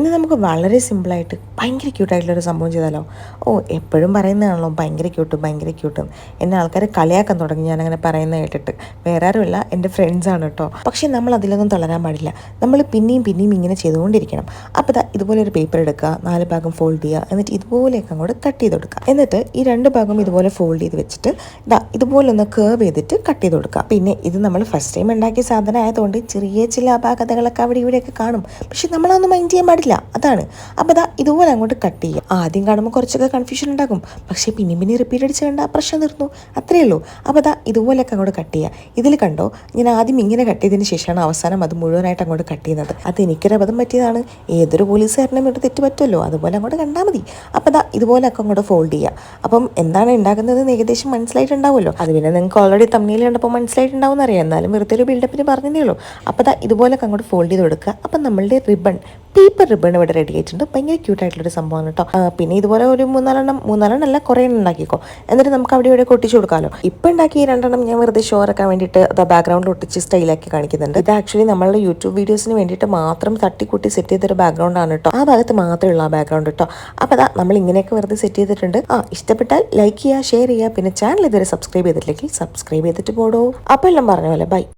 ഇന്ന് നമുക്ക് വളരെ സിമ്പിളായിട്ട് ഭയങ്കര ക്യൂട്ടായിട്ടുള്ളൊരു സംഭവം ചെയ്താലോ. എപ്പോഴും പറയുന്നതാണല്ലോ ഭയങ്കര ക്യൂട്ടും. എന്നെ ആൾക്കാർ കളിയാക്കാൻ തുടങ്ങി ഞാനങ്ങനെ പറയുന്നത് കേട്ടിട്ട്. വേറെ ആരുമല്ല, എൻ്റെ ഫ്രണ്ട്സാണ് കേട്ടോ. പക്ഷേ നമ്മൾ അതിലൊന്നും തളരാൻ പാടില്ല. നമ്മൾ പിന്നെയും ഇങ്ങനെ ചെയ്തുകൊണ്ടിരിക്കണം. അപ്പോൾ ഇതുപോലെ ഒരു പേപ്പർ എടുക്കുക, 4 ഭാഗം ഫോൾഡ് ചെയ്യുക, എന്നിട്ട് ഇതുപോലെയൊക്കെ അങ്ങോട്ട് കട്ട് ചെയ്ത് കൊടുക്കുക. എന്നിട്ട് ഈ 2 ഭാഗം ഇതുപോലെ ഫോൾഡ് ചെയ്ത് വെച്ചിട്ട് ഇതുപോലെ ഒന്ന് കേർവ് ചെയ്തിട്ട് കട്ട് ചെയ്ത് കൊടുക്കുക. പിന്നെ ഇത് നമ്മൾ ഫസ്റ്റ് ടൈം ഉണ്ടാക്കിയ സാധനം ആയതുകൊണ്ട് ചെറിയ ചില അപാകതകളൊക്കെ അവിടെ ഇവിടെയൊക്കെ കാണും. പക്ഷെ നമ്മളതൊന്നും മൈൻഡ് ചെയ്യാൻ പാടില്ല, അതാണ്. അപ്പോൾ ഇതുപോലെ അങ്ങോട്ട് കട്ട് ചെയ്യുക. ആദ്യം കാണുമ്പോൾ കുറച്ചൊക്കെ കൺഫ്യൂഷൻ ഉണ്ടാകും, പക്ഷേ പിന്നെ റിപ്പീറ്റ് അടിച്ച് കണ്ട പ്രശ്നം തീർന്നു, അത്രയേ ഉള്ളൂ. അപ്പോൾ ഇതുപോലെയൊക്കെ അങ്ങോട്ട് കട്ട് ചെയ്യുക. ഇതിൽ കണ്ടോ, ഞാൻ ആദ്യം ഇങ്ങനെ കട്ട് ചെയ്തതിന് ശേഷമാണ് അവസാനം അത് മുഴുവനായിട്ട് അങ്ങോട്ട് കട്ട് ചെയ്യുന്നത്. അത് എനിക്കൊരു അബദ്ധം പറ്റിയതാണ്. ഏതൊരു പോലീസുകാരനും ഒരു തെറ്റ് പറ്റുമല്ലോ, അതുപോലെ അങ്ങോട്ട് കണ്ടാൽ മതി. അപ്പോൾ ഇതുപോലെയൊക്കെ അങ്ങോട്ട് ഫോൾഡ് ചെയ്യുക. അപ്പം എന്താണ് ഉണ്ടാക്കുന്നത് ഏകദേശം മനസ്സിലായിട്ടുണ്ടാവുമല്ലോ. അത് പിന്നെ നിങ്ങൾക്ക് ഓൾറെഡി തമ്മിൽ കണ്ടപ്പോൾ മനസ്സിലായിട്ടുണ്ടാവും എന്നറിയാം, എന്നാലും വെറുതെ ഒരു ബിൽഡപ്പിന് പറഞ്ഞതേ ഉള്ളൂ. അപ്പോൾ ഇതുപോലെയൊക്കെ അങ്ങോട്ട് ഫോൾഡ് ചെയ്ത് കൊടുക്കുക. അപ്പം നമ്മളുടെ പേപ്പർ റിബൺ ഇവിടെ റെഡി ആയിട്ടുണ്ട്. ഭയങ്കര ക്യൂട്ടായിട്ടുള്ളൊരു സംഭവമാണ് കേട്ടോ. പിന്നെ ഇതുപോലെ ഒരു മൂന്നാലെണ്ണമല്ല കുറേ എണ്ണം ഉണ്ടാക്കിക്കോ. എന്നിട്ട് നമുക്ക് അവിടെ ഇവിടെ ഒട്ടിച്ച് കൊടുക്കാമല്ലോ. ഇപ്പം ഉണ്ടാക്കി 2 എണ്ണം ഞാൻ വെറുതെ ഷോ ഇറക്കാൻ വേണ്ടിയിട്ട് ബാക്ക്ഗ്രൗണ്ടിൽ ഒട്ടിച്ച് സ്റ്റൈലാക്കി കാണിക്കുന്നുണ്ട്. ഇത് ആക്ച്വലി നമ്മളുടെ യൂട്യൂബ് വീഡിയോസിന് വേണ്ടിയിട്ട് മാത്രം തട്ടിക്കൂട്ടി സെറ്റ് ചെയ്തൊരു ബാക്ക്ഗ്രൗണ്ടാണ് കേട്ടോ. ആ ഭാഗത്ത് മാത്രമേ ഉള്ള ആ ബാക്ക്ഗ്രൗണ്ട് കേട്ടോ. അപ്പോൾ നമ്മൾ ഇങ്ങനെയൊക്കെ വെറുതെ സെറ്റ് ചെയ്തിട്ടുണ്ട്. ഇഷ്ടപ്പെട്ടാൽ ലൈക്ക് ചെയ്യുക, ഷെയർ ചെയ്യുക. പിന്നെ ചാനൽ ഇതുവരെ സബ്സ്ക്രൈബ് ചെയ്തിട്ടില്ലെങ്കിൽ സബ്സ്ക്രൈബ് ചെയ്തിട്ട് പോടോ. അപ്പോൾ എല്ലാം പറഞ്ഞ പോലെ ബൈ.